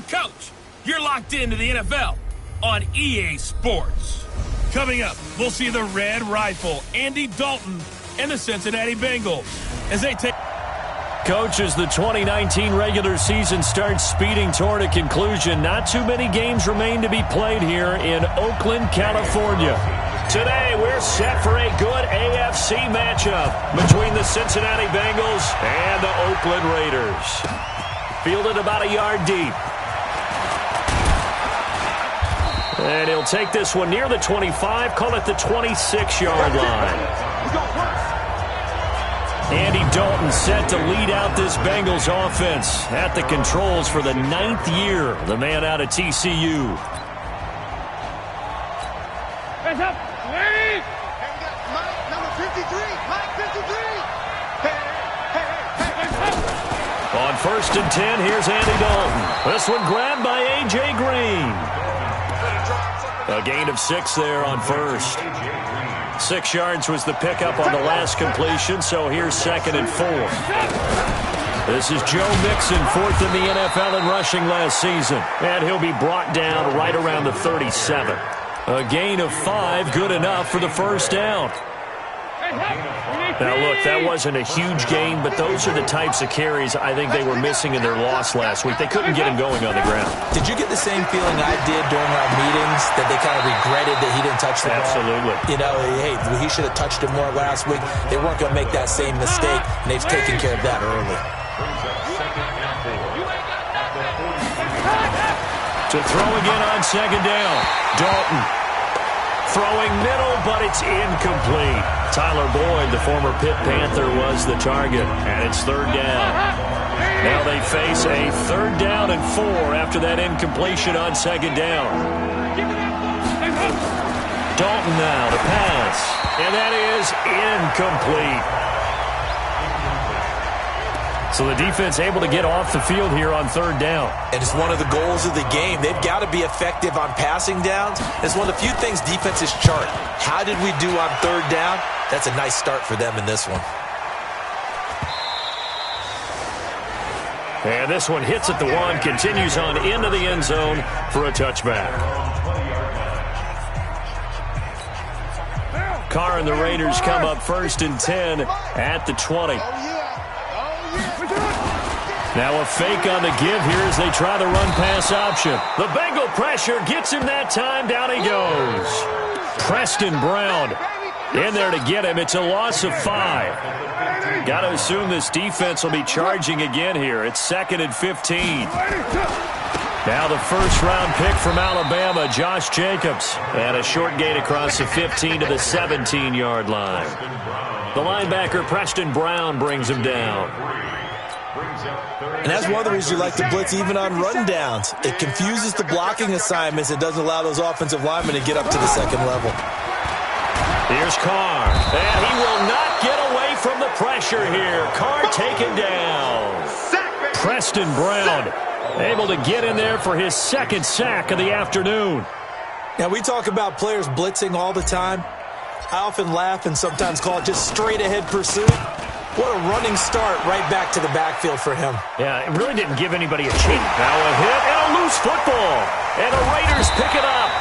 Coach, you're locked into the NFL on EA Sports. Coming up, we'll see the Red Rifle, Andy Dalton, and the Cincinnati Bengals as they take... Coach, as the 2019 regular season starts speeding toward a conclusion, not too many games remain to be played here in Oakland, California. Today, we're set for a good AFC matchup between the Cincinnati Bengals and the Oakland Raiders. Fielded about a yard deep. And he'll take this one near the 25, call it the 26-yard line. Andy Dalton set to lead out this Bengals offense at the controls for the 9th year, the man out of TCU. Hands up. Wait. And we got Mike, number 53. Mike, 53. On 1st and 10, here's Andy Dalton. This one grabbed by A.J. Green. A gain of 6 there on 1st. 6 yards was the pickup on the last completion, so here's 2nd and 4. This is Joe Mixon, 4th in the NFL in rushing last season, and he'll be brought down right around the 37. A gain of 5, good enough for the first down. Now, look, that wasn't a huge gain, but those are the types of carries I think they were missing in their loss last week. They couldn't get him going on the ground. Did you get the same feeling I did during our meetings, that they kind of regretted that he didn't touch the ball? Absolutely. You know, hey, he should have touched it more last week. They weren't going to make that same mistake, and they've taken care of that early. To throw again on 2nd down. Dalton. Throwing middle, but it's incomplete. Tyler Boyd, the former Pitt Panther, was the target, and it's 3rd down. Now they face a 3rd down and 4 after that incompletion on 2nd down. Dalton now to pass, and that is incomplete. So the defense able to get off the field here on 3rd down. And it's one of the goals of the game. They've got to be effective on passing downs. It's one of the few things defenses chart. How did we do on 3rd down? That's a nice start for them in this one. And this one hits at the 1, continues on into the end zone for a touchback. Carr and the Raiders come up 1st and 10 at the 20. Now a fake on the give here as they try the run-pass option. The Bengal pressure gets him that time. Down he goes. Preston Brown in there to get him. It's a loss of 5. Got to assume this defense will be charging again here. It's 2nd and 15. Now the first-round pick from Alabama, Josh Jacobs. And a short gain across the 15 to the 17-yard line. The linebacker, Preston Brown, brings him down. And that's one of the reasons you like to blitz even on rundowns. It confuses the blocking assignments. It doesn't allow those offensive linemen to get up to the 2nd level. Here's Carr. And he will not get away from the pressure here. Carr taken down. Preston Brown able to get in there for his 2nd sack of the afternoon. Now, we talk about players blitzing all the time. I often laugh and sometimes call it just straight-ahead pursuit. What a running start right back to the backfield for him. Yeah, it really didn't give anybody a chance. Now a hit and a loose football. And the Raiders pick it up.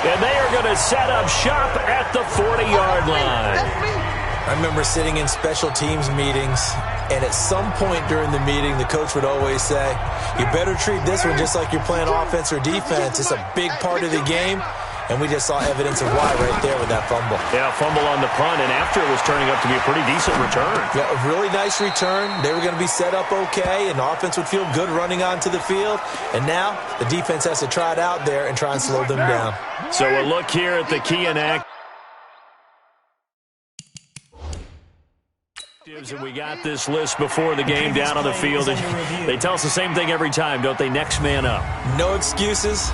And they are going to set up shop at the 40-yard line. I remember sitting in special teams meetings, and at some point during the meeting, the coach would always say, you better treat this one just like you're playing offense or defense. It's a big part of the game. And we just saw evidence of why right there with that fumble. Yeah, fumble on the punt, and after it was turning up to be a pretty decent return. Yeah, a really nice return. They were going to be set up okay, and the offense would feel good running onto the field. And now the defense has to try it out there and try and slow them down. So a look here at the key and act. And we got this list before the game down on the field. And they tell us the same thing every time, don't they? Next man up. No excuses.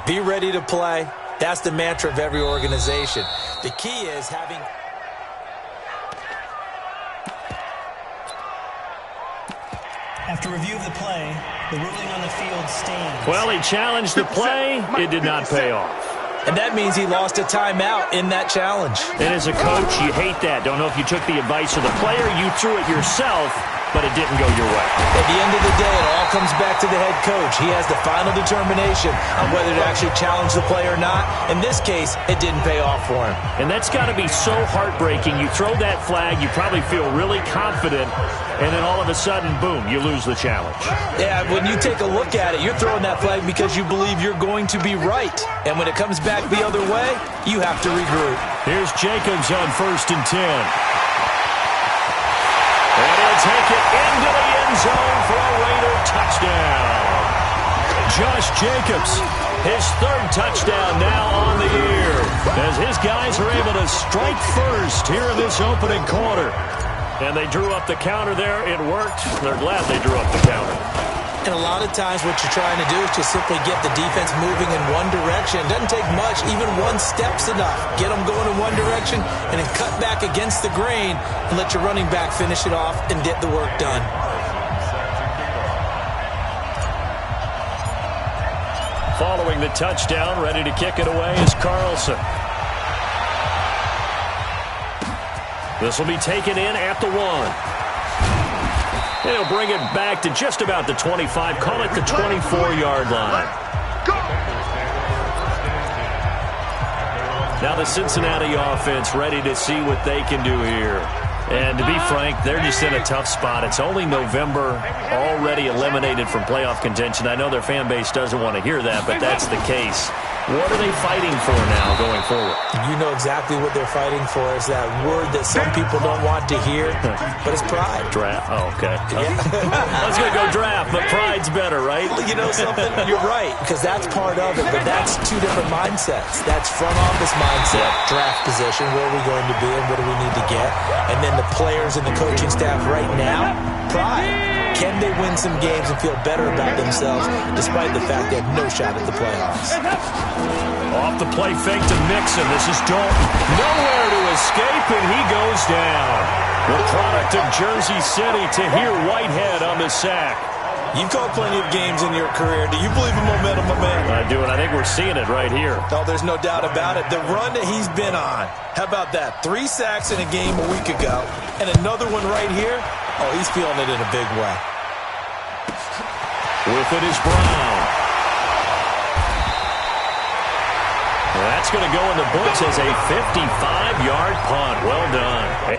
Be ready to play. That's the mantra of every organization. The key is having... After review of the play, the ruling on the field stands. Well, he challenged the play. It did not pay off. And that means he lost a timeout in that challenge. And as a coach, you hate that. Don't know if you took the advice of the player, you threw it yourself, but it didn't go your way. At the end of the day, it all comes back to the head coach. He has the final determination on whether to actually challenge the play or not. In this case, it didn't pay off for him. And that's got to be so heartbreaking. You throw that flag, you probably feel really confident, and then all of a sudden, boom, you lose the challenge. Yeah, when you take a look at it, you're throwing that flag because you believe you're going to be right. And when it comes back the other way, you have to regroup. Here's Jacobs on 1st and 10. And he'll take it into the end zone for a Raider touchdown. Josh Jacobs, his 3rd touchdown now on the year, as his guys are able to strike first here in this opening quarter. And they drew up the counter there. It worked. They're glad they drew up the counter. And a lot of times what you're trying to do is just simply get the defense moving in one direction. It doesn't take much. Even one step's enough. Get them going in one direction and then cut back against the grain and let your running back finish it off and get the work done. Following the touchdown, ready to kick it away is Carlson. This will be taken in at the 1. And he'll bring it back to just about the 25. Call it the 24-yard line. Now the Cincinnati offense ready to see what they can do here. And to be frank, they're just in a tough spot. It's only November, already eliminated from playoff contention. I know their fan base doesn't want to hear that, but that's the case. What are they fighting for now going forward? You know exactly what they're fighting for. Is that word that some people don't want to hear, but it's pride. Draft. Oh, okay. Yeah. I was going to go draft, but pride's better, right? You know something? You're right, because that's part of it, but that's two different mindsets. That's front office mindset, draft position, where are we going to be and what do we need to get? And then the players and the coaching staff right now, pride. Can they win some games and feel better about themselves despite the fact they have no shot at the playoffs? Off the play fake to Mixon. This is Dalton. Nowhere to escape, and he goes down. The product of Jersey City, Tahir Whitehead on the sack. You've called plenty of games in your career. Do you believe in momentum, my man? I do, and I think we're seeing it right here. Oh, there's no doubt about it. The run that he's been on. How about that? 3 sacks in a game a week ago, and another one right here. Oh, he's feeling it in a big way. With it is Brown. That's going to go in the books as a 55-yard punt. Well done.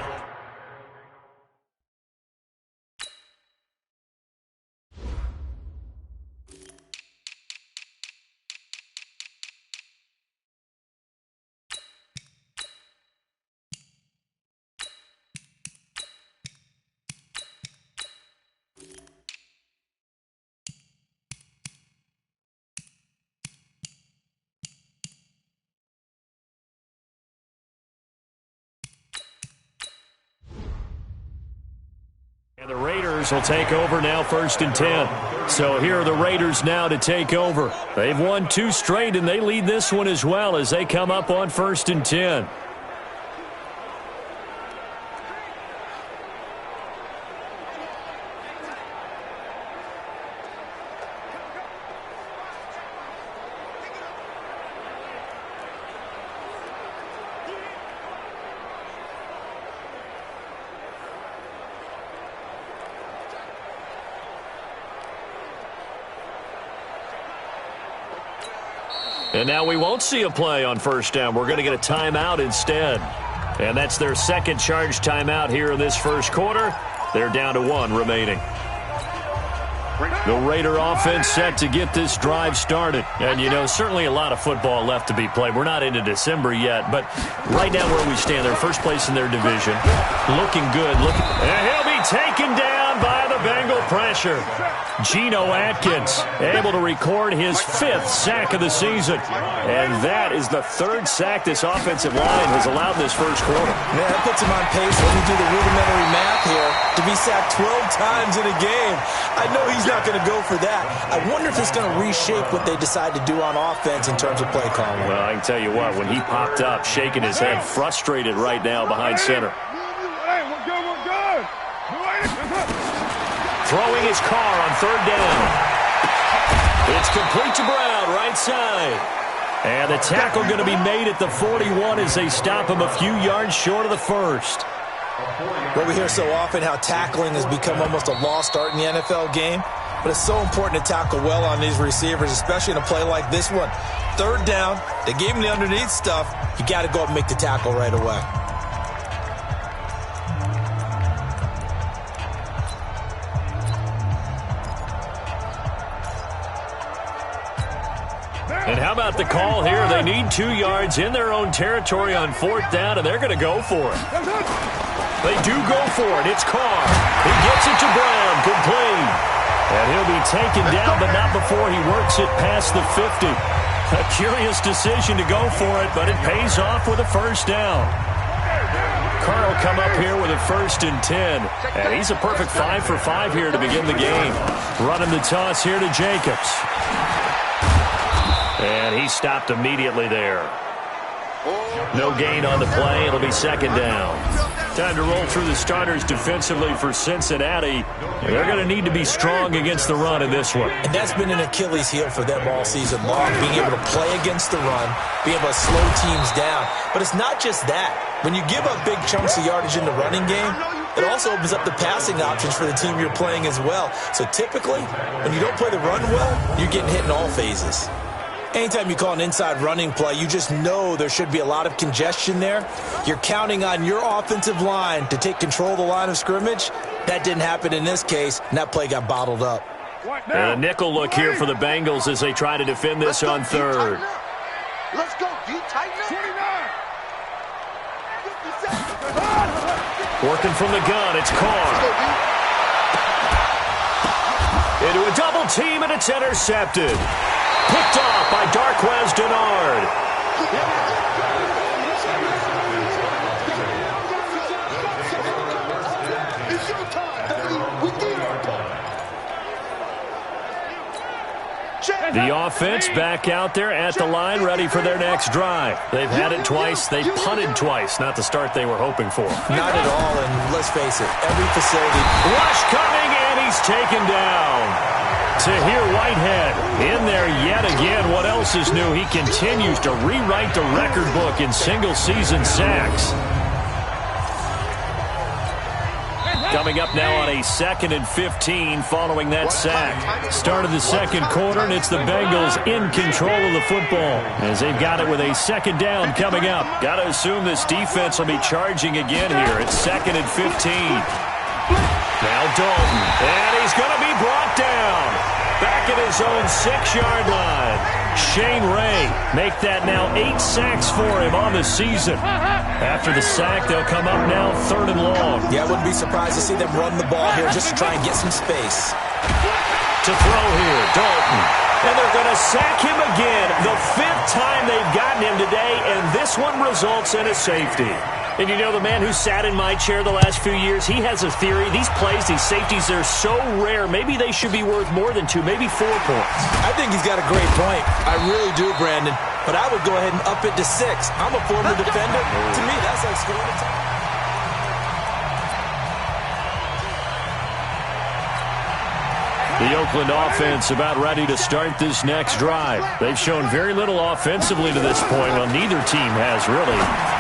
And the Raiders will take over now, 1st and 10. So here are the Raiders now to take over. They've won 2 straight, and they lead this one as well as they come up on 1st and 10. And now we won't see a play on 1st down. We're going to get a timeout instead. And that's their 2nd charge timeout here in this 1st quarter. They're down to 1 remaining. The Raider offense set to get this drive started. And, you know, certainly a lot of football left to be played. We're not into December yet, but right now where we stand, they're first place in their division. Looking good. And he'll be taken down by the Bengal pressure. Geno Atkins able to record his 5th sack of the season. And that is the 3rd sack this offensive line has allowed this 1st quarter. Man, that puts him on pace when we do the rudimentary math here to be sacked 12 times in a game. I know he's not going to go for that. I wonder if it's going to reshape what they decide to do on offense in terms of play calling. Well, I can tell you what, when he popped up, shaking his head, frustrated right now behind center. Hey, we're good, we're good. Throwing his car on 3rd down. It's complete to Brown, right side. And the tackle going to be made at the 41 as they stop him a few yards short of the 1st. Well, we hear so often how tackling has become almost a lost art in the NFL game, but it's so important to tackle well on these receivers, especially in a play like this one. Third down, they gave him the underneath stuff. You got to go up and make the tackle right away. And how about the call here? They need 2 yards in their own territory on 4th down, and they're going to go for it. They do go for it. It's Carr. He gets it to Brown. Complete. And he'll be taken down, but not before he works it past the 50. A curious decision to go for it, but it pays off with a first down. Carr will come up here with a 1st and 10. And he's a perfect 5 for 5 here to begin the game. Running the toss here to Jacobs. And he stopped immediately there. No gain on the play. It'll be 2nd down. Time to roll through the starters defensively for Cincinnati. They're going to need to be strong against the run in this one. And that's been an Achilles heel for them all season long, being able to play against the run, being able to slow teams down. But it's not just that. When you give up big chunks of yardage in the running game, it also opens up the passing options for the team you're playing as well. So typically, when you don't play the run well, you're getting hit in all phases. Anytime you call an inside running play, you just know there should be a lot of congestion there. You're counting on your offensive line to take control of the line of scrimmage. That didn't happen in this case, and that play got bottled up. And a nickel look here for the Bengals as they try to defend this on 3rd. Let's go, D. Tighten up. 29. Working from the gun, it's Carr. Into a double team, and it's intercepted. Picked off by Darquez Denard. It's your time, baby. We did our part. The offense back out there at the line, ready for their next drive. They've had it twice. They've punted twice. Not the start they were hoping for. Not at all, and let's face it, every facility. Rush coming, and he's taken down. Tahir Whitehead in there yet again. What else is new? He continues to rewrite the record book in single-season sacks. Coming up now on a 2nd and 15 following that sack. Start of the 2nd quarter, and it's the Bengals in control of the football as they've got it with a 2nd down coming up. Got to assume this defense will be charging again here. It's 2nd and 15. Now Dalton, and he's going to be brought down. Back at his own 6-yard line. Shane Ray make that now 8 sacks for him on the season. After the sack, they'll come up now 3rd and long. Yeah, I wouldn't be surprised to see them run the ball here just to try and get some space. To throw here, Dalton. And they're going to sack him again. The 5th time they've gotten him today, and this one results in a safety. And you know, the man who sat in my chair the last few years, he has a theory. These plays, these safeties, they're so rare. Maybe they should be worth more than 2, maybe 4 points. I think he's got a great point. I really do, Brandon. But I would go ahead and up it to 6. I'm a former defender. To me, that's like scoring a touchdown. The Oakland offense about ready to start this next drive. They've shown very little offensively to this point. Well, neither team has really.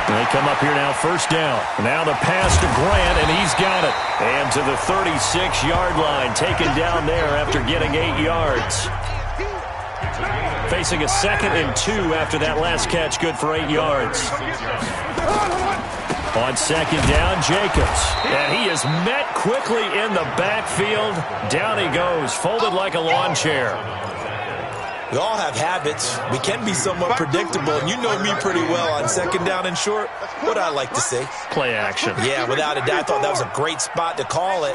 And they come up here now, 1st down. Now the pass to Grant, and he's got it. And to the 36-yard line, taken down there after getting 8 yards. Facing a 2nd and 2 after that last catch, good for 8 yards. On 2nd down, Jacobs. And he is met quickly in the backfield. Down he goes, folded like a lawn chair. We all have habits. We can be somewhat predictable, and you know me pretty well on 2nd down and short. What I like to see. Play action. Yeah, without a doubt, I thought that was a great spot to call it.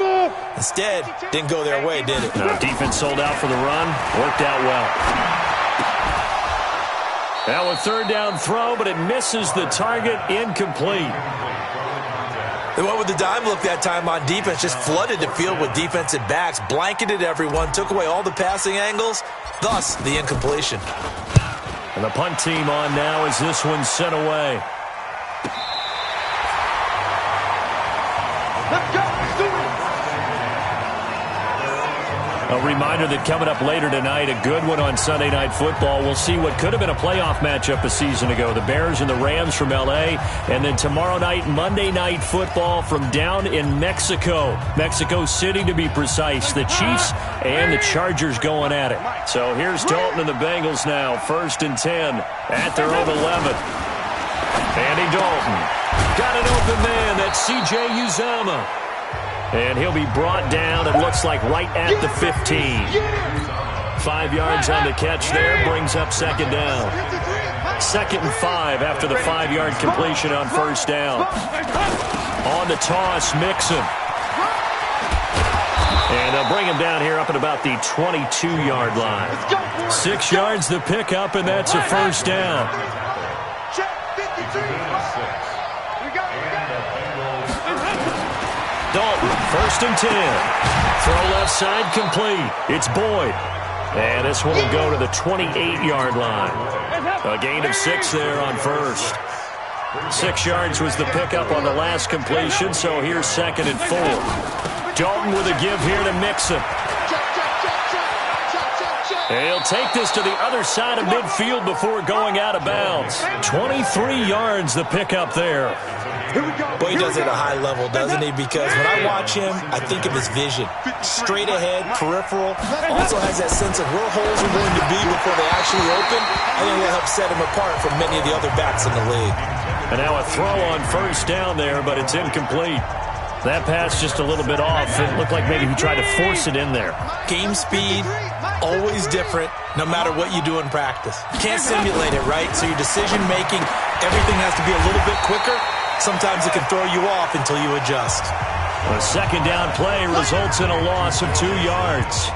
Instead, didn't go their way, did it? No, defense sold out for the run. Worked out well. Now a 3rd down throw, but it misses the target. Incomplete. They went with the dime look that time on defense, just flooded the field with defensive backs, blanketed everyone, took away all the passing angles, thus the incompletion. And the punt team on now as this one's sent away. Let's go. Let's do it. A A reminder that coming up later tonight, a good one on Sunday Night Football. We'll see what could have been a playoff matchup a season ago. The Bears and the Rams from L.A. And then tomorrow night, Monday Night Football from down in Mexico. Mexico City, to be precise. The Chiefs and the Chargers going at it. So here's Dalton and the Bengals now. 1st and 10 at their own 11. Andy Dalton got an open man. That's C.J. Uzomah. And he'll be brought down, it looks like, right at the 15. 5 yards on the catch there, brings up 2nd down. 2nd and 5 after the 5-yard completion on 1st down. On the toss, Mixon. And they'll bring him down here up at about the 22-yard line. 6 yards the pickup, and that's a 1st down. Dalton, 1st and 10. Throw left side complete. It's Boyd. And this one will go to the 28-yard line. A gain of 6 there on 1st. 6 yards was the pickup on the last completion, so here's 2nd and 4. Dalton with a give here to Mixon. He'll take this to the other side of midfield before going out of bounds. 23 yards the pickup there. Boy, he does it at a high level, doesn't he? Because when I watch him, I think of his vision. Straight ahead, peripheral. Also has that sense of where holes are going to be before they actually open. I think that helps set him apart from many of the other backs in the league. And now a throw on 1st down there, but it's incomplete. That pass just a little bit off. It looked like maybe he tried to force it in there. Game speed, always different, no matter what you do in practice. You can't simulate it, right? So your decision-making, everything has to be a little bit quicker. Sometimes it can throw you off until you adjust. A 2nd down play results in a loss of 2 yards.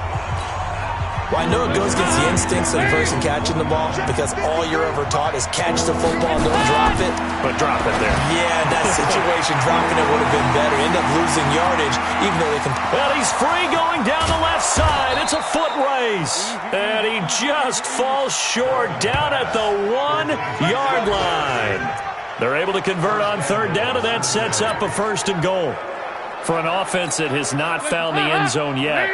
Well, I know it goes against the instincts of the person catching the ball because all you're ever taught is catch the football and don't drop it. But drop it there. Yeah, in that situation, dropping it would have been better. End up losing yardage, even though they can... Well, he's free going down the left side. It's a foot race. And he just falls short down at the 1-yard line. They're able to convert on 3rd down, and that sets up a 1st and goal. For an offense that has not found the end zone yet,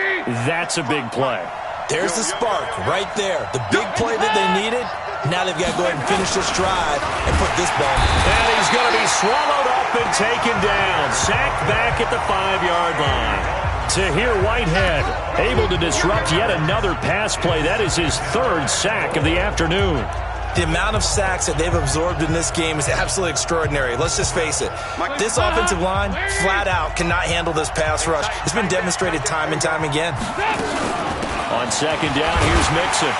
that's a big play. There's the spark right there. The big play that they needed. Now they've got to go ahead and finish this drive and put this ball in. And he's going to be swallowed up and taken down. Sacked back at the 5-yard line. Tahir Whitehead able to disrupt yet another pass play. That is his 3rd sack of the afternoon. The amount of sacks that they've absorbed in this game is absolutely extraordinary. Let's just face it. This offensive line, flat out, cannot handle this pass rush. It's been demonstrated time and time again. On 2nd down, here's Mixon.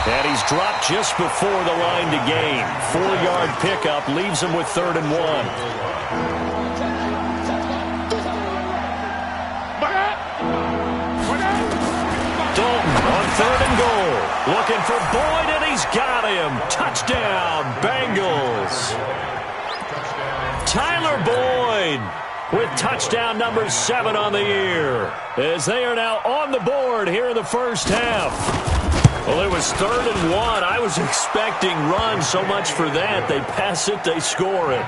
And he's dropped just before the line to gain. 4-yard pickup leaves him with 3rd and 1. Dalton on 3rd and goal. Looking for Boyd, and he's got him. Touchdown, Bengals. Tyler Boyd with touchdown number 7 on the year, as they are now on the board here in the 1st half. Well, it was 3rd and 1. I was expecting run. So much for that. They pass it, they score it.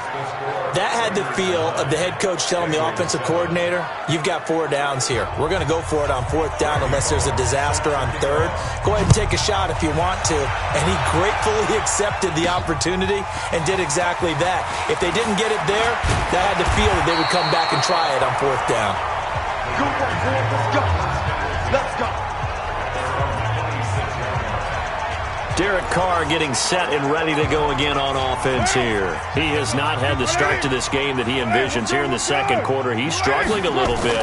That had the feel of the head coach telling the offensive coordinator, you've got 4 downs here. We're going to go for it on 4th down unless there's a disaster on 3rd. Go ahead and take a shot if you want to. And he gratefully accepted the opportunity and did exactly that. If they didn't get it there, that had the feel that they would come back and try it on 4th down. Go for it, boy. Let's go. Let's go. Derek Carr getting set and ready to go again on offense here. He has not had the start to this game that he envisions here in the 2nd quarter. He's struggling a little bit.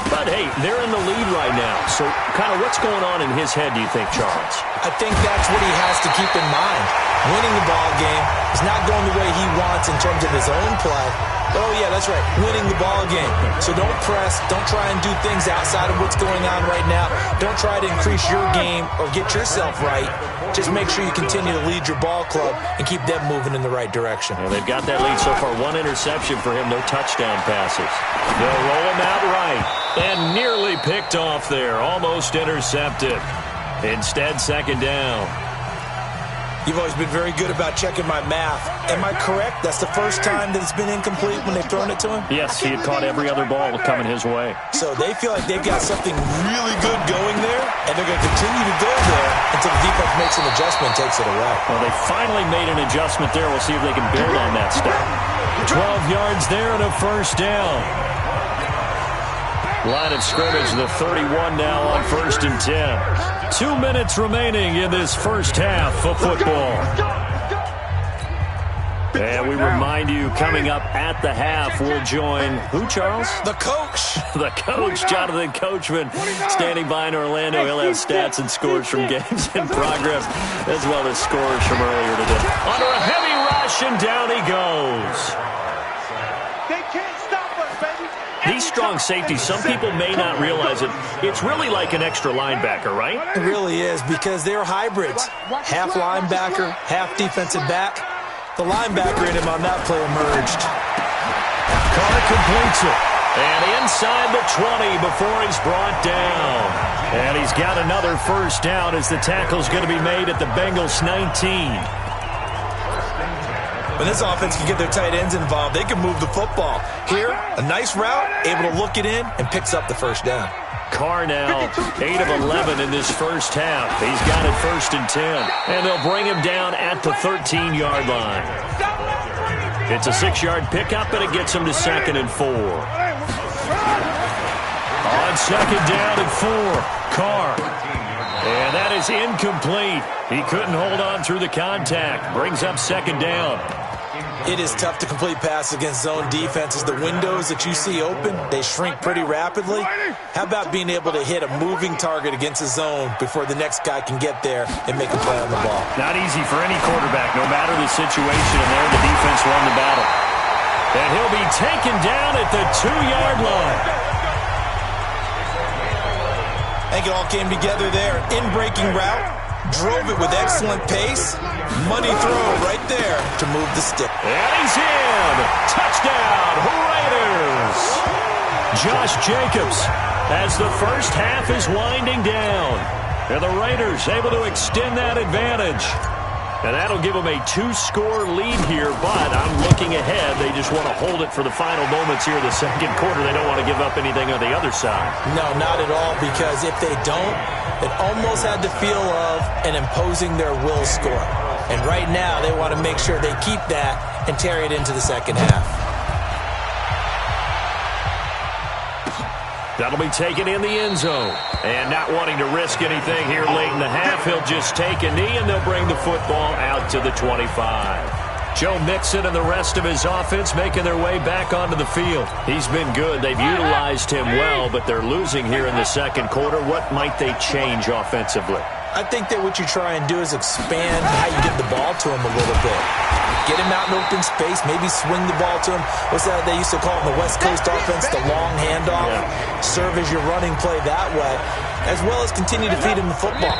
But, hey, they're in the lead right now. So, kind of what's going on in his head, do you think, Charles? I think that's what he has to keep in mind. Winning the ball game is not going the way he wants in terms of his own play. Oh, yeah, that's right. Winning the ball game. So don't press. Don't try and do things outside of what's going on right now. Don't try to increase your game or get yourself right. Just make sure you continue to lead your ball club and keep them moving in the right direction. Well, they've got that lead so far. 1 interception for him, no touchdown passes. They'll roll him out right. And nearly picked off there. Almost intercepted. Instead, 2nd down. You've always been very good about checking my math. Am I correct? That's the first time that it's been incomplete when they've thrown it to him? Yes, he had caught every other ball coming his way. So they feel like they've got something really good going there, and they're going to continue to go there until the defense makes an adjustment and takes it away. Well, they finally made an adjustment there. We'll see if they can build on that step. 12 yards there and a first down. Line of scrimmage, the 31 now on 1st and 10. 2 minutes remaining in this first half of football. And we remind you, coming up at the half, we'll join who, Charles? The coach. The coach, Jonathan Coachman, standing by in Orlando. He'll have stats and scores from games in progress, as well as scores from earlier today. Under a heavy rush, and down he goes. These strong safeties, some people may not realize it. It's really like an extra linebacker, right? It really is, because they're hybrids. Half linebacker, half defensive back. The linebacker in him on that play emerged. Carr completes it. And inside the 20 before he's brought down. And he's got another first down as the tackle's going to be made at the Bengals 19. When this offense can get their tight ends involved, they can move the football. Here, a nice route, able to look it in, and picks up the first down. Carr now 8 of 11 in this first half. He's got it 1st and 10. And they'll bring him down at the 13-yard line. It's a 6-yard pickup, and it gets him to 2nd and 4. On 2nd down and 4, Carr. And that is incomplete. He couldn't hold on through the contact. Brings up 2nd down. It is tough to complete passes against zone defenses. The windows that you see open, they shrink pretty rapidly. How about being able to hit a moving target against a zone before the next guy can get there and make a play on the ball? Not easy for any quarterback, no matter the situation, and there the defense won the battle. And he'll be taken down at the 2-yard line. I think it all came together there. In-breaking route, drove it with excellent pace. Money throw right there to move the stick. And he's in. Touchdown, Raiders. Josh Jacobs as the first half is winding down. And the Raiders able to extend that advantage. And that'll give them a 2-score lead here, but I'm looking ahead. They just want to hold it for the final moments here in the second quarter. They don't want to give up anything on the other side. No, not at all, because if they don't, it almost had the feel of an imposing their will score. And right now, they want to make sure they keep that and carry it into the second half. That'll be taken in the end zone. And not wanting to risk anything here late in the half, he'll just take a knee, and they'll bring the football out to the 25. Joe Mixon and the rest of his offense making their way back onto the field. He's been good. They've utilized him well, but they're losing here in the second quarter. What might they change offensively? I think that what you try and do is expand how you get the ball to him a little bit. Get him out in open space, maybe swing the ball to him. What's that they used to call in the West Coast offense, the long handoff? Yeah. Serve as your running play that way, as well as continue to feed him the football.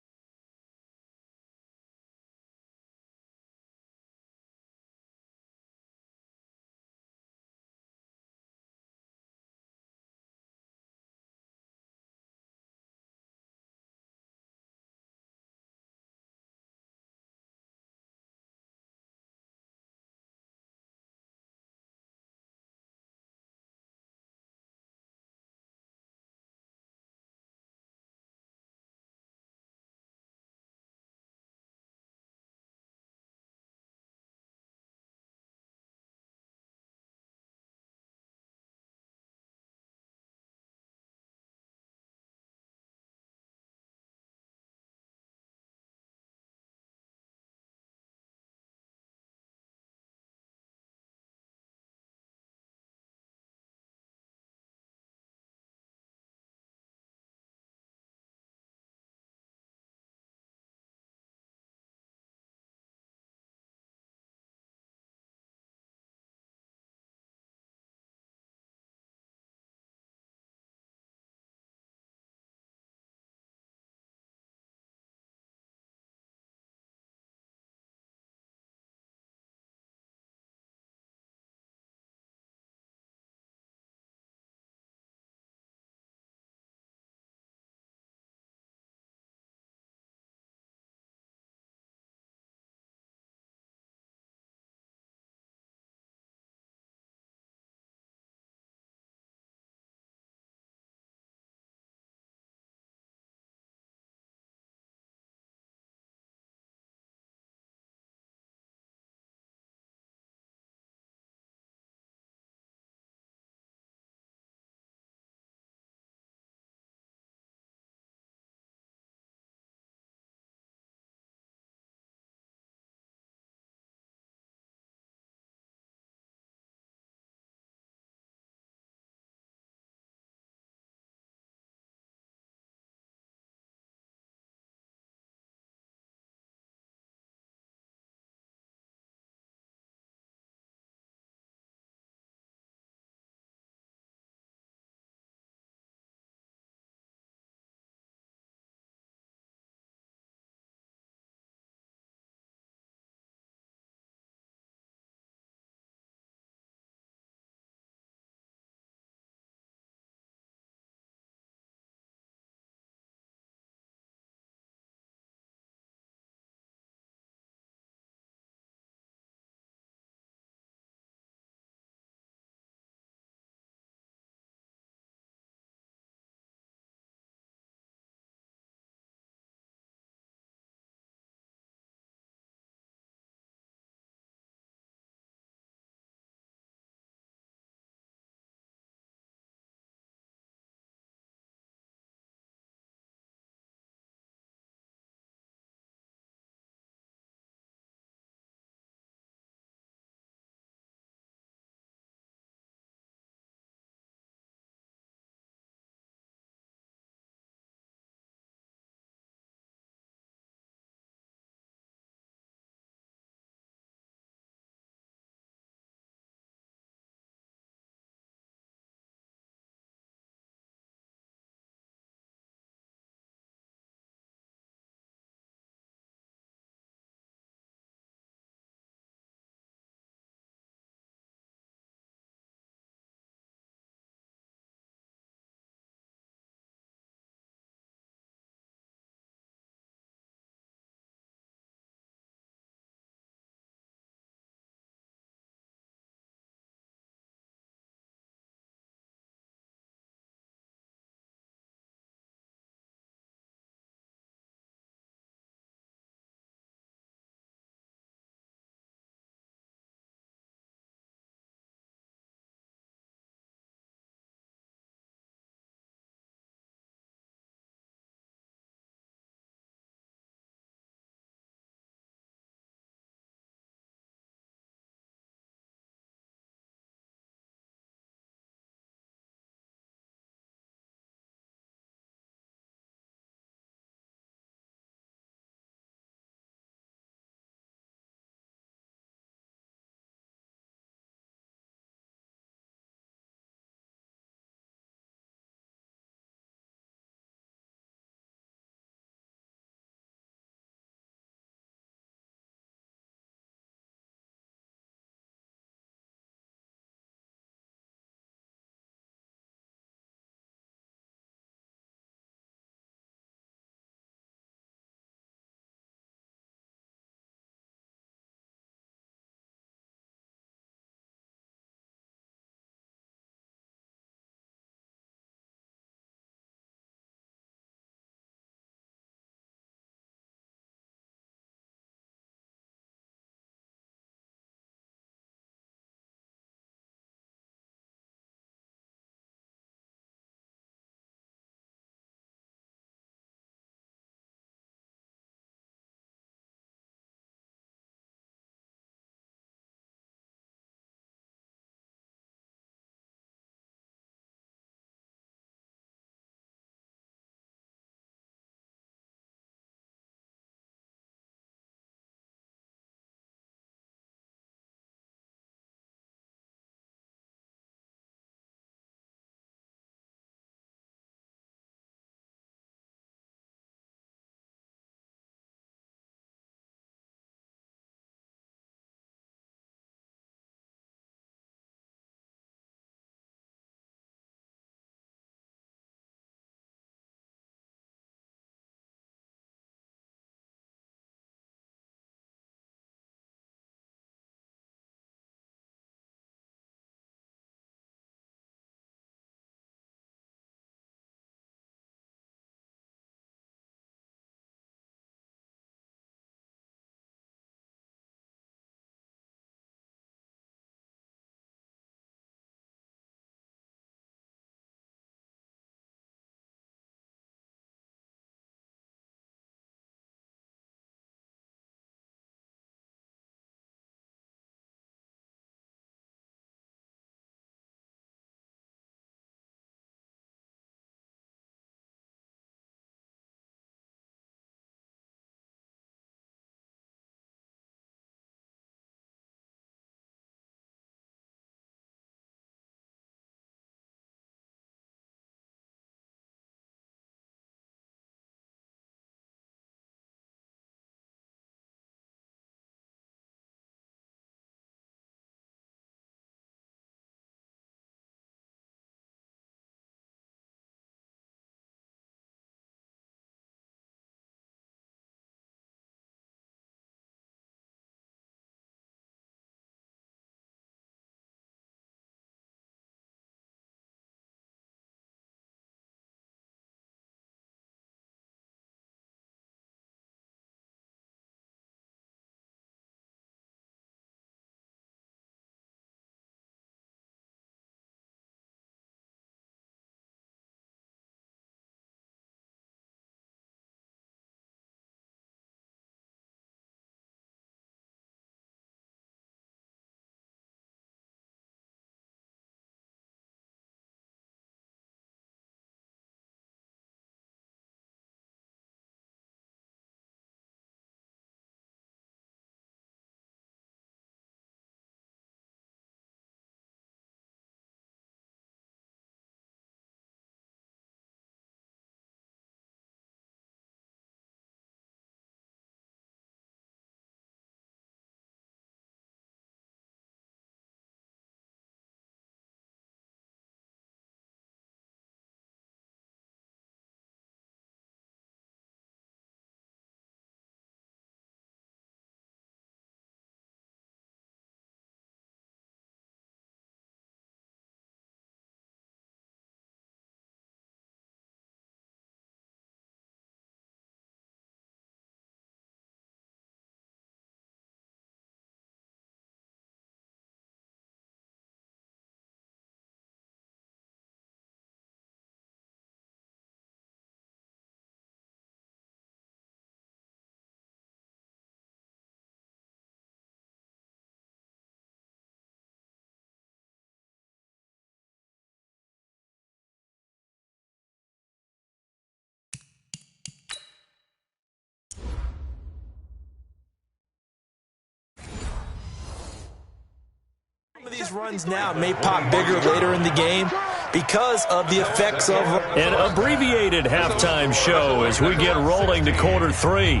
Some of these runs now may pop bigger later in the game because of the effects of an abbreviated halftime show as we get rolling to quarter 3.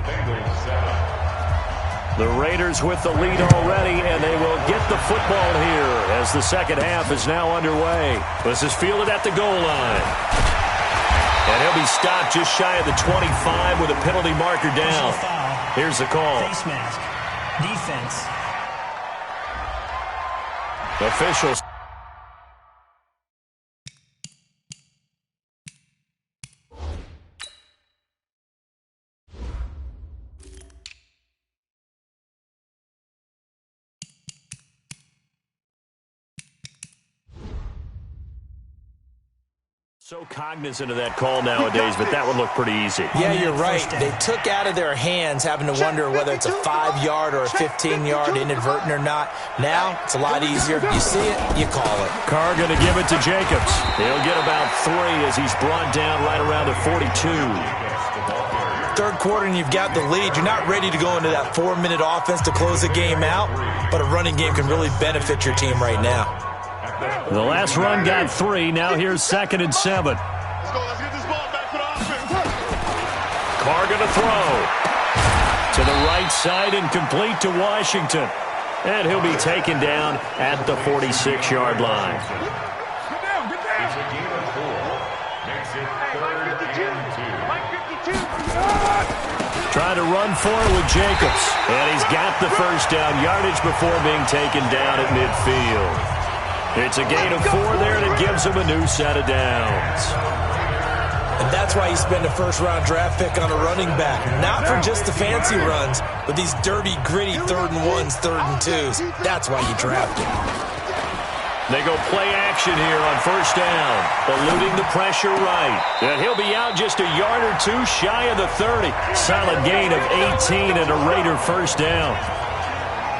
The Raiders with the lead already, and they will get the football here as the second half is now underway. This is fielded at the goal line. And he'll be stopped just shy of the 25 with a penalty marker down. Here's the call. Face mask. Defense. Officials. So cognizant of that call nowadays, but that would look pretty easy. Yeah, you're right. They took out of their hands having to wonder whether it's a 5-yard or a 15-yard inadvertent or not. Now, it's a lot easier. You see it, you call it. Carr going to give it to Jacobs. He'll get about 3 as he's brought down right around the 42. Third quarter and you've got the lead. You're not ready to go into that 4-minute offense to close the game out, but a running game can really benefit your team right now. The last run got 3. Now here's 2nd and 7. Let's go. Let's get this ball back for the offense. Carr going to throw. To the right side and complete to Washington. And he'll be taken down at the 46-yard line. Get down. Get down. It's a game of 4. Makes it 3rd and 2. Trying to run for it with Jacobs. And he's got the first down yardage before being taken down at midfield. It's a gain of 4 there that gives him a new set of downs. And that's why you spend a first-round draft pick on a running back. Not for just the fancy runs, but these dirty, gritty 3rd and 1s, 3rd and 2s. That's why you draft him. They go play action here on first down, eluding the pressure right. And he'll be out just a yard or 2 shy of the 30. Solid gain of 18 and a Raider first down.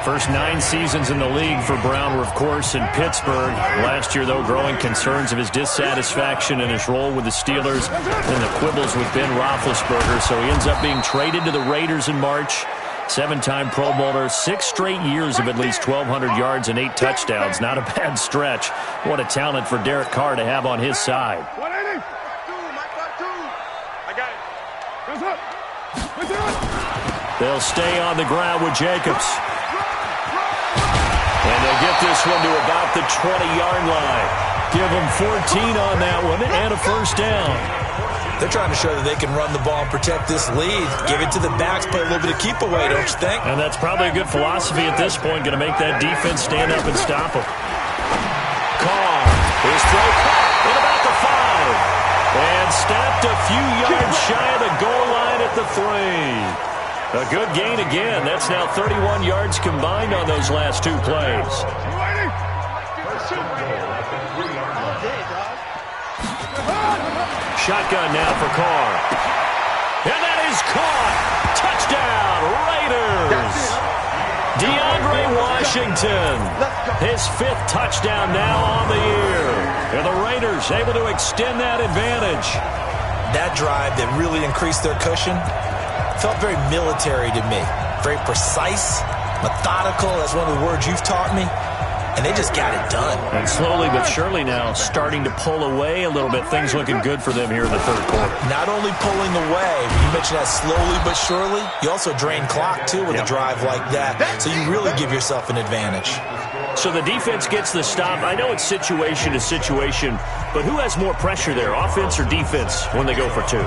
First 9 seasons in the league for Brown were, of course, in Pittsburgh. Last year, though, growing concerns of his dissatisfaction in his role with the Steelers and the quibbles with Ben Roethlisberger. So he ends up being traded to the Raiders in March. 7-time Pro Bowler, 6 straight years of at least 1,200 yards and 8 touchdowns. Not a bad stretch. What a talent for Derek Carr to have on his side. 180. I got it. They'll stay on the ground with Jacobs. And they'll get this one to about the 20-yard line. Give them 14 on that one and a first down. They're trying to show that they can run the ball and protect this lead. Give it to the backs, play a little bit of keep away, don't you think? And that's probably a good philosophy at this point, going to make that defense stand up and stop them. Carr, his throw caught at about the 5. And stopped a few yards shy of the goal line at the 3. A good gain again. That's now 31 yards combined on those last 2 plays. Shotgun now for Carr. And that is caught. Touchdown, Raiders. DeAndre Washington. His 5th touchdown now on the year. And the Raiders able to extend that advantage. That drive that really increased their cushion felt very military to me. Very precise, methodical. That's one of the words you've taught me. And they just got it done. And slowly but surely now starting to pull away a little bit. Things looking good for them here in the 3rd quarter. Not only pulling away, but you mentioned that slowly but surely. You also drain clock, too, with a drive like that. So you really give yourself an advantage. So the defense gets the stop. I know it's situation to situation, but who has more pressure there, offense or defense, when they go for 2?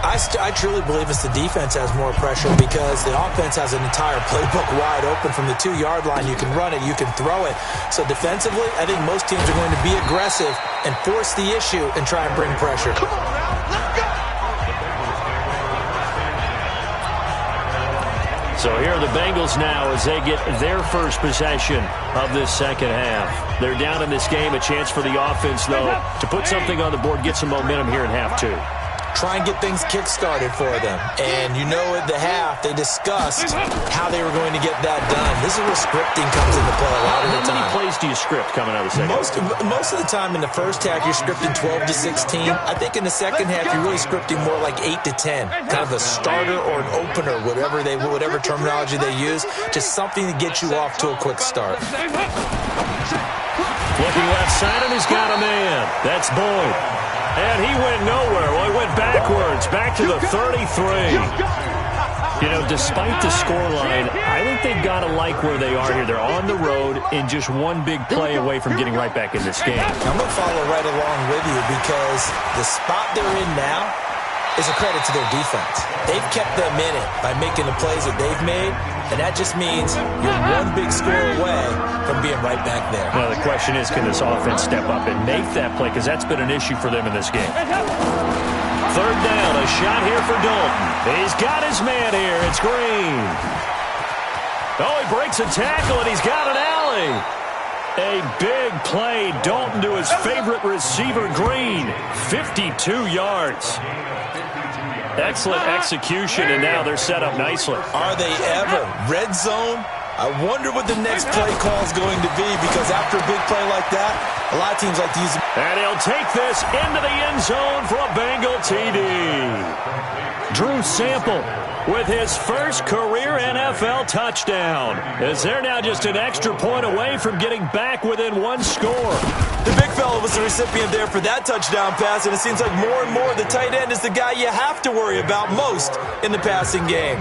I truly believe it's the defense has more pressure because the offense has an entire playbook wide open from the 2-yard line. You can run it, you can throw it. So defensively, I think most teams are going to be aggressive and force the issue and try and bring pressure. Come on now, let's go. So here are the Bengals now as they get their first possession of this second half. They're down in this game. A chance for the offense, though, to put something on the board, get some momentum here in half 2. try and get things kick-started for them. And you know at the half, they discussed how they were going to get that done. This is where scripting comes into play a lot of the time. How many plays do you script coming out of the second? Most of the time in the first half, you're scripting 12 to 16. I think in the second half, you're really scripting more like 8 to 10. Kind of a starter or an opener, whatever terminology they use. Just something to get you off to a quick start. Looking left side, and he's got a man. That's Boyd. And he went nowhere. Well, he went backwards, back to the 33. You know, despite the scoreline, I think they've got to like where they are here. They're on the road and just one big play away from getting right back in this game. I'm going to follow right along with you because the spot they're in now is a credit to their defense. They've kept them in it by making the plays that they've made, and that just means you're one big score away from being right back there. Now, the question is, can this offense step up and make that play? Because that's been an issue for them in this game. Third down, a shot here for Dalton. He's got his man here. It's Green. Oh, he breaks a tackle, and he's got an alley. A big play. Dalton to his favorite receiver, Green. 52 yards. Excellent execution, and now they're set up nicely. Are they ever? Red zone? I wonder what the next play call is going to be, because after a big play like that, a lot of teams like to use it. And he'll take this into the end zone for a Bengal TD. Drew Sample with his first career NFL touchdown, as they're now just an extra point away from getting back within one score. The big fella was the recipient there for that touchdown pass, and it seems like more and more the tight end is the guy you have to worry about most in the passing game.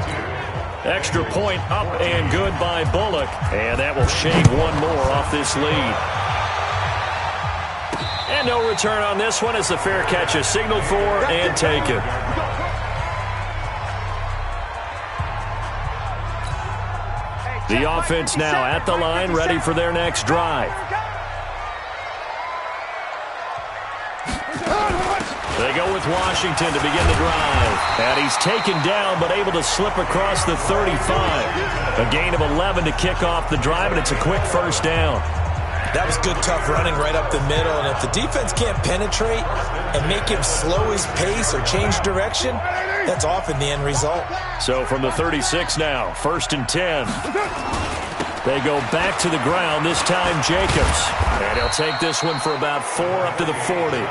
Extra point up and good by Bullock, and that will shave one more off this lead. And no return on this one as the fair catch is signaled for and taken. The offense now at the line, ready for their next drive. They go with Washington to begin the drive. And he's taken down but able to slip across the 35. A gain of 11 to kick off the drive, and it's a quick first down. That was good, tough running right up the middle. And if the defense can't penetrate and make him slow his pace or change direction, that's often the end result. So from the 36 now, 1st and 10. They go back to the ground, this time Jacobs. And he'll take this one for about 4 up to the 40.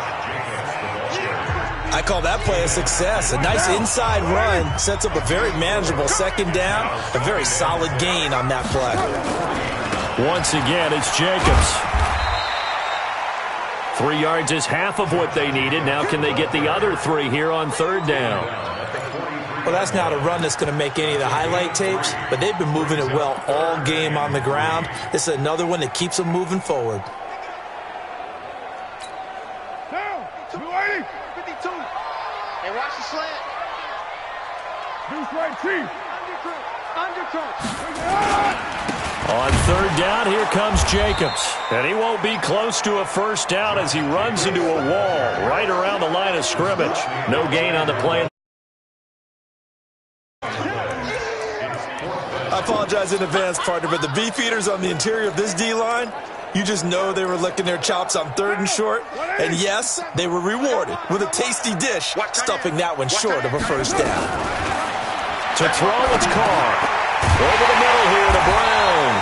I call that play a success. A nice inside run sets up a very manageable second down. A very solid gain on that play. Once again, it's Jacobs. 3 yards is half of what they needed. Now can they get the other 3 here on 3rd down? Well, that's not a run that's going to make any of the highlight tapes, but they've been moving it well all game on the ground. This is another one that keeps them moving forward. Down. 280. 52. Hey, watch the slant. Deuce right, Chief. Undercut. On 3rd down, here comes Jacobs. And he won't be close to a first down as he runs into a wall right around the line of scrimmage. No gain on the play. I apologize in advance, partner, but the beefeaters on the interior of this D-line, you just know they were licking their chops on 3rd and short. And yes, they were rewarded with a tasty dish, stuffing that one short of a first down. To throw, it's Carr. Over the middle here to Brown.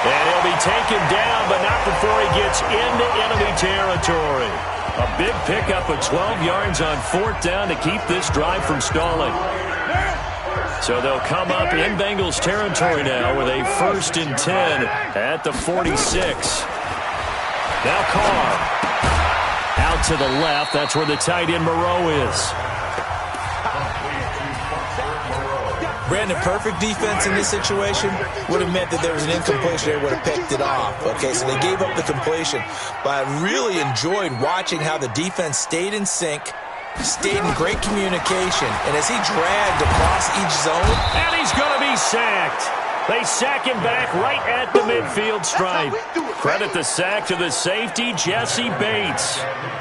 And he'll be taken down, but not before he gets into enemy territory. A big pickup of 12 yards on 4th down to keep this drive from stalling. So they'll come up in Bengals territory now with a 1st and 10 at the 46. Now Carr. Out to the left. That's where the tight end Moreau is. Brandon, perfect defense in this situation would have meant that there was an incompletion. They would have picked it off. Okay, so they gave up the completion. But I really enjoyed watching how the defense stayed in sync, stayed in great communication, and as he dragged across each zone. And he's going to be sacked. They sack him back right at the midfield stripe. Credit the sack to the safety, Jesse Bates.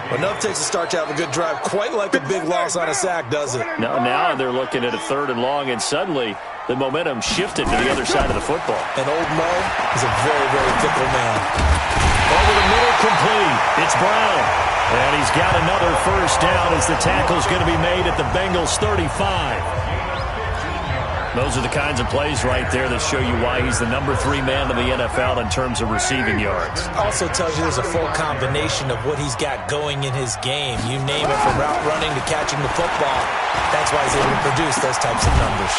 Well, enough takes a start to have a good drive. Quite like a big loss on a sack, does it? Now they're looking at a 3rd and long, and suddenly the momentum shifted to the other side of the football. And old Mo is a very, very fickle man. Over the middle, complete. It's Brown. And he's got another first down as the tackle's going to be made at the Bengals' 35. Those are the kinds of plays right there that show you why he's the number 3 man in the NFL in terms of receiving yards. Also tells you there's a full combination of what he's got going in his game. You name it, from route running to catching the football. That's why he's able to produce those types of numbers.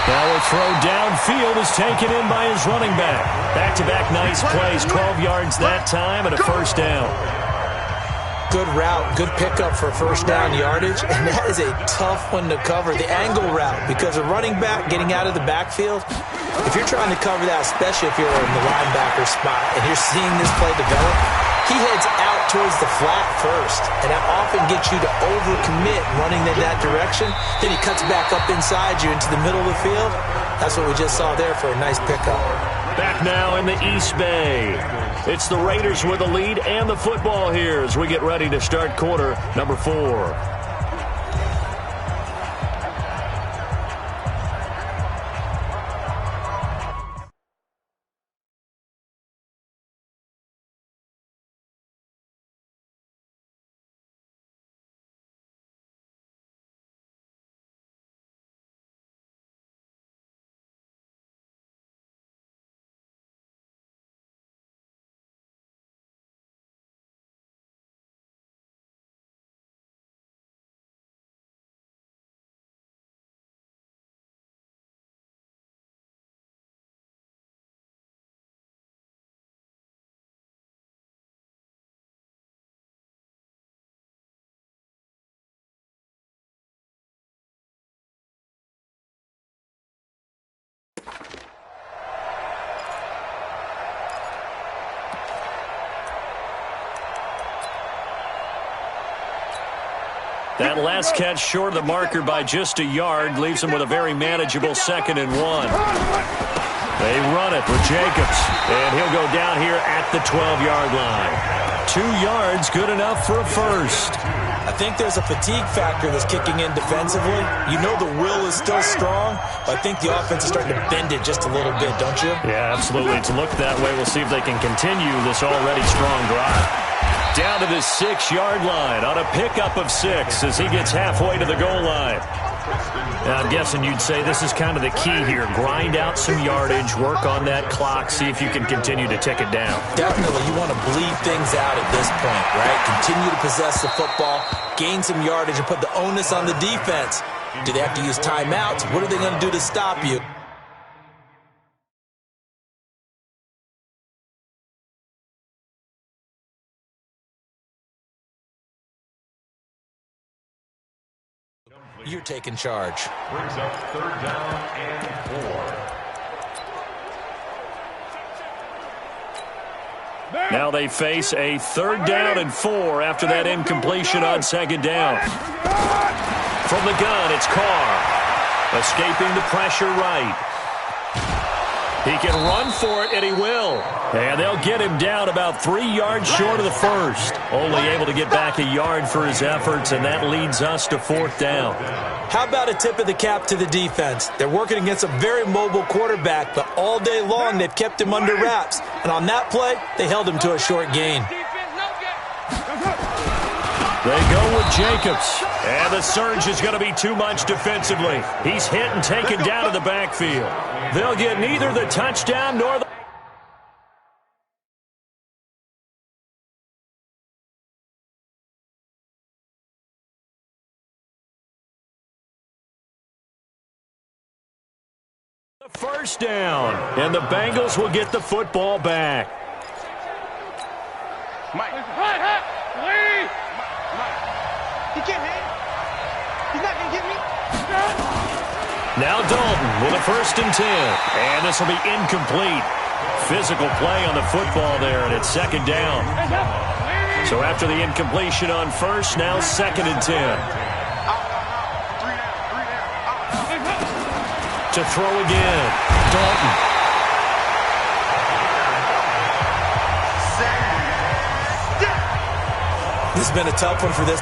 Now a throw downfield is taken in by his running back. Back-to-back nice plays, 12 yards that time and a first down. Good route, good pickup for first down yardage, and that is a tough one to cover, the angle route, because a running back getting out of the backfield, if you're trying to cover that, especially if you're in the linebacker spot and you're seeing this play develop, he heads out towards the flat first, and that often gets you to overcommit running in that direction. Then he cuts back up inside you into the middle of the field. That's what we just saw there for a nice pickup. Back now in the East Bay. It's the Raiders with the lead and the football here as we get ready to start quarter number 4. That last catch short of the marker by just a yard leaves him with a very manageable 2nd and 1. They run it with Jacobs, and he'll go down here at the 12-yard line. 2 yards, good enough for a first. I think there's a fatigue factor that's kicking in defensively. You know the will is still strong, but I think the offense is starting to bend it just a little bit, don't you? Yeah, absolutely. It's looked that way. We'll see if they can continue this already strong drive. Down to the 6-yard line on a pickup of 6 as he gets halfway to the goal line. Now, I'm guessing you'd say this is kind of the key here. Grind out some yardage, work on that clock, see if you can continue to tick it down. Definitely. You want to bleed things out at this point, right? Continue to possess the football, gain some yardage, and put the onus on the defense. Do they have to use timeouts? What are they going to do to stop you? You're taking charge. Brings up 3rd down and 4. Now they face a 3rd down and 4 after that incompletion on 2nd down. From the gun, it's Carr. Escaping the pressure right. He can run for it, and he will. And they'll get him down about 3 yards short of the first. Only able to get back a yard for his efforts, and that leads us to 4th down. How about a tip of the cap to the defense? They're working against a very mobile quarterback, but all day long they've kept him under wraps. And on that play, they held him to a short gain. They go with Jacobs. And the surge is going to be too much defensively. He's hit and taken down to the backfield. They'll get neither the touchdown nor the... first down. And the Bengals will get the football back. Mike. He can't hit. He's not going to get me. Now Dalton with a 1st and 10. And this will be incomplete. Physical play on the football there, and it's 2nd down. So after the incompletion on 1st, now 2nd and 10. To throw again. Dalton. This has been a tough one for this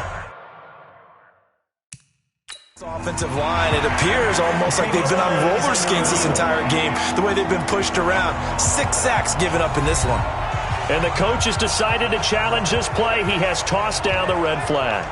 offensive line. It appears almost like they've been on roller skates this entire game, the way they've been pushed around. 6 sacks given up in this one. And the coach has decided to challenge this play. He has tossed down the red flag.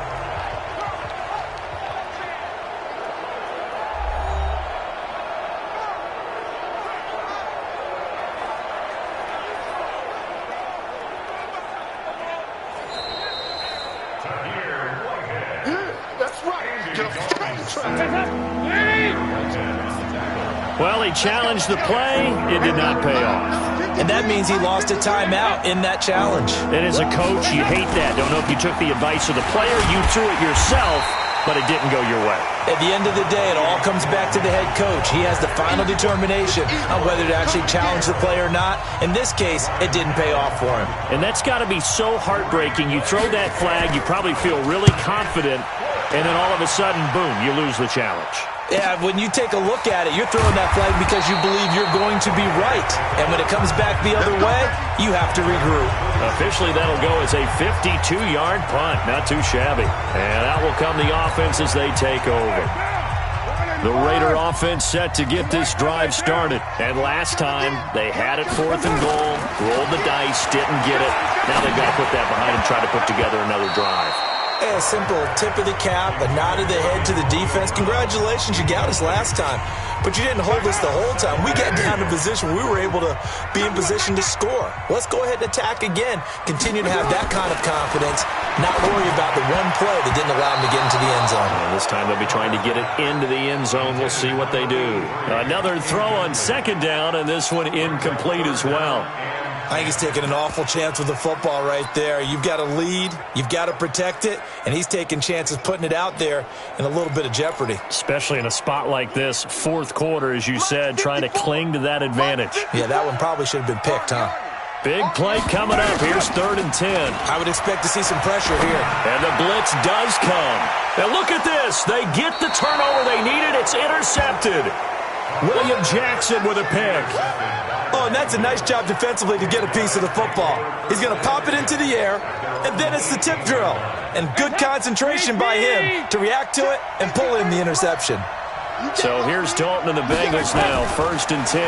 Well, he challenged the play. It did not pay off. And that means he lost a timeout in that challenge. And as a coach, you hate that. Don't know if you took the advice of the player. You threw it yourself, but it didn't go your way. At the end of the day, it all comes back to the head coach. He has the final determination on whether to actually challenge the play or not. In this case, it didn't pay off for him. And that's got to be so heartbreaking. You throw that flag, you probably feel really confident, and then all of a sudden, boom, you lose the challenge. Yeah, when you take a look at it, you're throwing that flag because you believe you're going to be right. And when it comes back the other way, you have to regroup. Officially, that'll go as a 52-yard punt. Not too shabby. And out will come the offense as they take over. The Raider offense set to get this drive started. And last time, they had it 4th and goal, rolled the dice, didn't get it. Now they've got to put that behind and try to put together another drive. A simple tip of the cap, a nod of the head to the defense. Congratulations, you got us last time. But you didn't hold us the whole time. We got down to position. We were able to be in position to score. Let's go ahead and attack again. Continue to have that kind of confidence. Not worry about the one play that didn't allow them to get into the end zone. And this time they'll be trying to get it into the end zone. We'll see what they do. Another throw on 2nd down, and this one incomplete as well. I think he's taking an awful chance with the football right there. You've got to lead, you've got to protect it, and he's taking chances putting it out there in a little bit of jeopardy. Especially in a spot like this, 4th quarter, as you said, trying to cling to that advantage. Yeah, that one probably should have been picked, huh? Big play coming up. Here's 3rd and 10. I would expect to see some pressure here. And the blitz does come. And look at this. They get the turnover they needed. It's intercepted. William Jackson with a pick. Oh, and that's a nice job defensively to get a piece of the football. He's going to pop it into the air, and then it's the tip drill. And good concentration by him to react to it and pull in the interception. So here's Dalton and the Bengals now, 1st and 10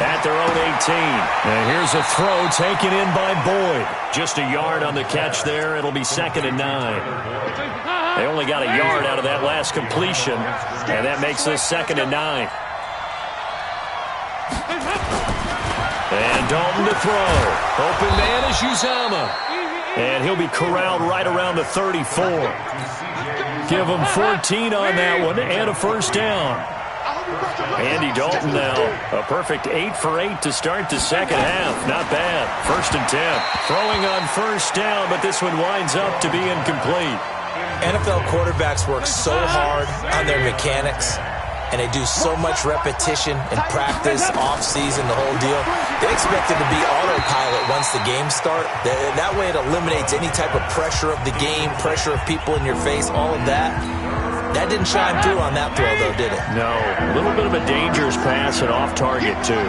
at their own 18. And here's a throw taken in by Boyd. Just a yard on the catch there. It'll be 2nd and 9. They only got a yard out of that last completion, and that makes this 2nd and 9. And Dalton to throw. Open man is Uzama. And he'll be corralled right around the 34. Give him 14 on that one and a 1st down. Andy Dalton now, a perfect 8 for 8 to start the 2nd half. Not bad. 1st and 10. Throwing on 1st down, but this one winds up to be incomplete. NFL quarterbacks work so hard on their mechanics, and they do so much repetition and practice, off-season, the whole deal. They expect it to be autopilot once the games start. That way it eliminates any type of pressure of the game, pressure of people in your face, all of that. That didn't shine through on that throw, though, did it? No. A little bit of a dangerous pass and off target, too.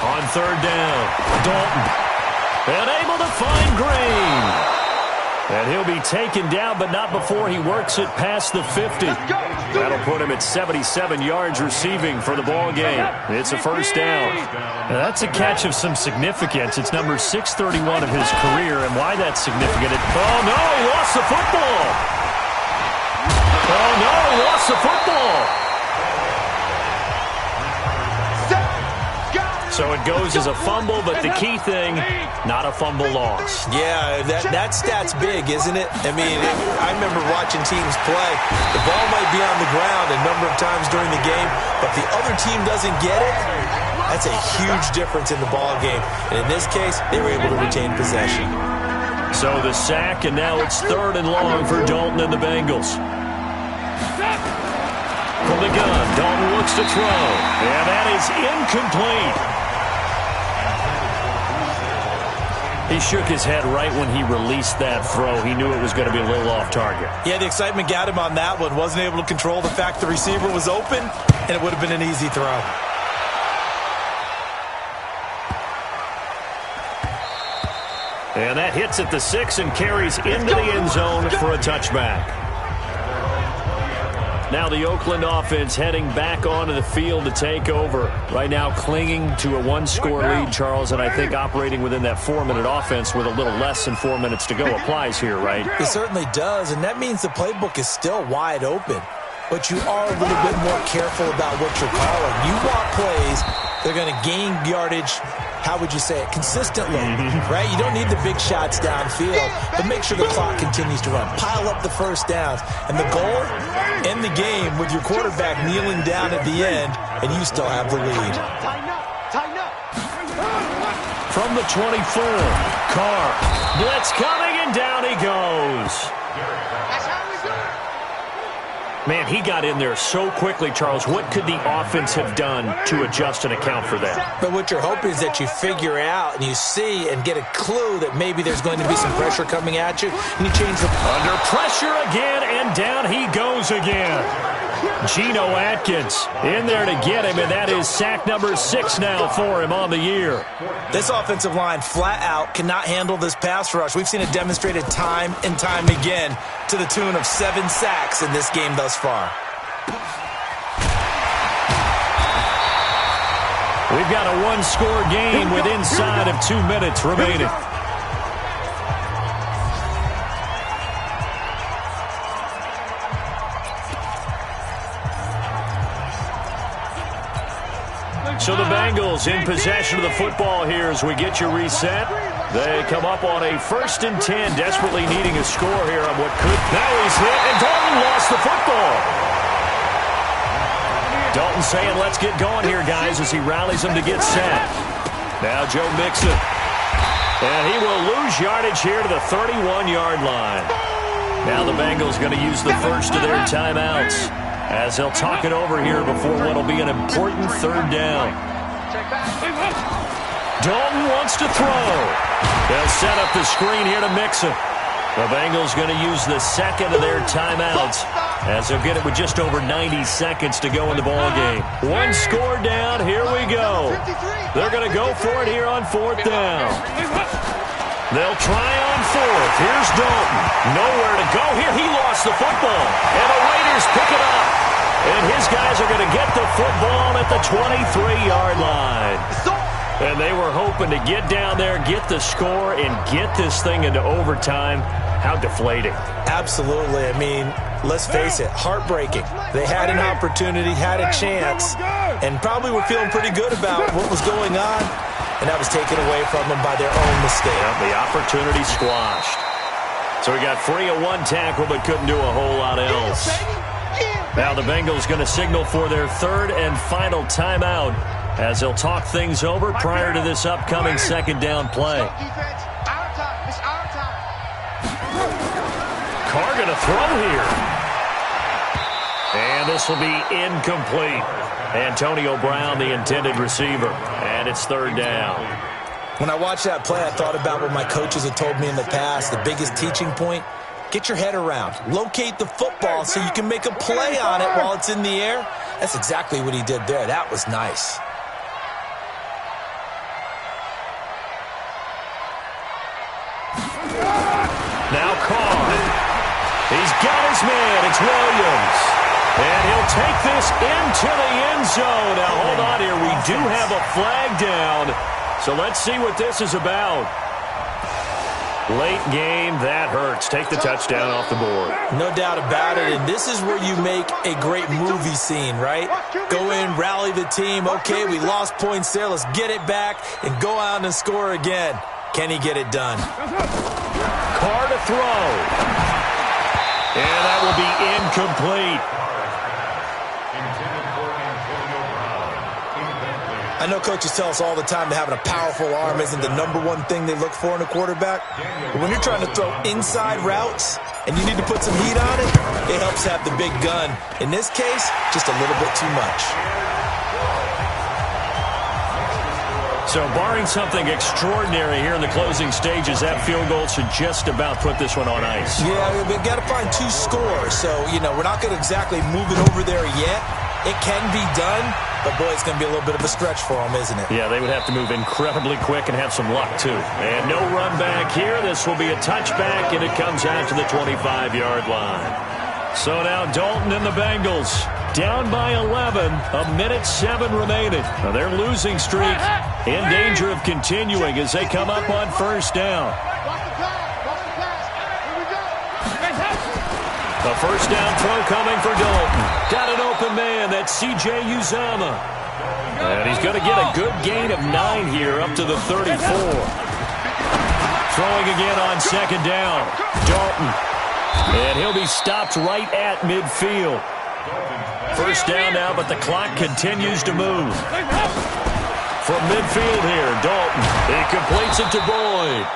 On 3rd down, Dalton. And able to find Green. And he'll be taken down, but not before he works it past the 50. That'll put him at 77 yards receiving for the ball game. It's a 1st down. Now that's a catch of some significance. It's number 631 of his career, and why that's significant. Oh, no, he lost the football. Oh, no, he lost the football. So it goes as a fumble, but the key thing, not a fumble loss. Yeah, that stat's big, isn't it? I mean, I remember watching teams play. The ball might be on the ground a number of times during the game, but the other team doesn't get it. That's a huge difference in the ball game. And in this case, they were able to retain possession. So the sack, and now it's 3rd and long for Dalton and the Bengals. From the gun, Dalton looks to throw. And that is incomplete. He shook his head right when he released that throw. He knew it was going to be a little off target. Yeah, the excitement got him on that one. Wasn't able to control the fact the receiver was open, and it would have been an easy throw. And that hits at the 6 and carries into the end zone for a touchback. Now the Oakland offense heading back onto the field to take over. Right now clinging to a one-score lead, Charles, and I think operating within that 4-minute offense with a little less than 4 minutes to go applies here, right? It certainly does, and that means the playbook is still wide open. But you are a little bit more careful about what you're calling. You want plays that are going to gain yardage, how would you say it, consistently, right? You don't need the big shots downfield, but make sure the clock continues to run. Pile up the first downs. And the goal, end the game with your quarterback kneeling down at the end, and you still have the lead. Tighten up. From the 24, Carr. Blitz coming, and down he goes. That's how we do it. Man, he got in there so quickly, Charles. What could the offense have done to adjust and account for that? But what you're hoping is that you figure out and you see and get a clue that maybe there's going to be some pressure coming at you, and you change the... Under pressure again, and down he goes again. Geno Atkins in there to get him, and that is sack number 6 now for him on the year. This offensive line flat out cannot handle this pass rush. We've seen it demonstrated time and time again to the tune of 7 sacks in this game thus far. We've got a one-score game with inside of 2 minutes remaining. So the Bengals in possession of the football here as we get you reset. They come up on a 1st and 10, desperately needing a score here on what could... Now he's hit, and Dalton lost the football. Dalton saying, let's get going here, guys, as he rallies them to get set. Now Joe Mixon. And he will lose yardage here to the 31-yard line. Now the Bengals going to use the first of their timeouts as they'll talk it over here before what will be an important 3rd down. Dalton wants to throw. They'll set up the screen here to Mixon. The Bengals going to use the 2nd of their timeouts as they'll get it with just over 90 seconds to go in the ball game. One score down. Here we go. They're going to go for it here on 4th down. They'll try on 4th. Here's Dalton. Nowhere to go here. He lost the football. And the Raiders pick it up. And his guys are going to get the football at the 23-yard line. And they were hoping to get down there, get the score, and get this thing into overtime. How deflating. Absolutely. I mean, let's face it, heartbreaking. They had an opportunity, had a chance, and probably were feeling pretty good about what was going on, and that was taken away from them by their own mistake. Yep, the opportunity squashed. So we got free of one tackle, but couldn't do a whole lot else. Now the Bengals going to signal for their 3rd and final timeout as they'll talk things over prior to this upcoming 2nd down play. Carr going to throw here. And this will be incomplete. Antonio Brown, the intended receiver. And it's 3rd down. When I watched that play, I thought about what my coaches had told me in the past. The biggest teaching point, get your head around. Locate the football so you can make a play on it while it's in the air. That's exactly what he did there. That was nice. Now Carr. He's got his man. It's Williams. And he'll take this into the end zone. Now, hold on here. We do have a flag down. So let's see what this is about. Late game, that hurts. Take the touchdown off the board. No doubt about it, and this is where you make a great movie scene, right? Go in, rally the team. Okay, we lost points there. Let's get it back and go out and score again. Can he get it done? Carr to throw. And that will be incomplete. I know coaches tell us all the time that having a powerful arm isn't the #1 thing they look for in a quarterback. But when you're trying to throw inside routes and you need to put some heat on it, it helps have the big gun. In this case, just a little bit too much. So barring something extraordinary here in the closing stages, that field goal should just about put this one on ice. Yeah, we've got to find 2 scores. So, we're not going to exactly move it over there yet. It can be done, but, boy, it's going to be a little bit of a stretch for them, isn't it? Yeah, they would have to move incredibly quick and have some luck, too. And no run back here. This will be a touchback, and it comes out to the 25-yard line. So now Dalton and the Bengals down by 11, 1:07 remaining. Now their losing streak in danger of continuing as they come up on first down. The first down throw coming for Dalton. Got an open man. That's C.J. Uzomah. And he's going to get a good gain of 9 here up to the 34. Throwing again on second down. Dalton. And he'll be stopped right at midfield. First down now, but the clock continues to move. From midfield here, Dalton. He completes it to Boyd.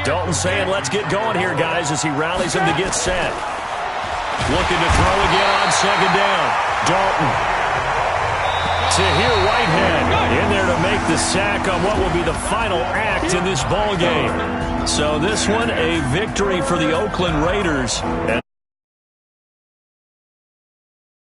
Dalton saying, let's get going here, guys, as he rallies him to get set. Looking to throw again on second down. Dalton. Tahir Whitehead in there to make the sack on what will be the final act in this ball game. So this one, a victory for the Oakland Raiders.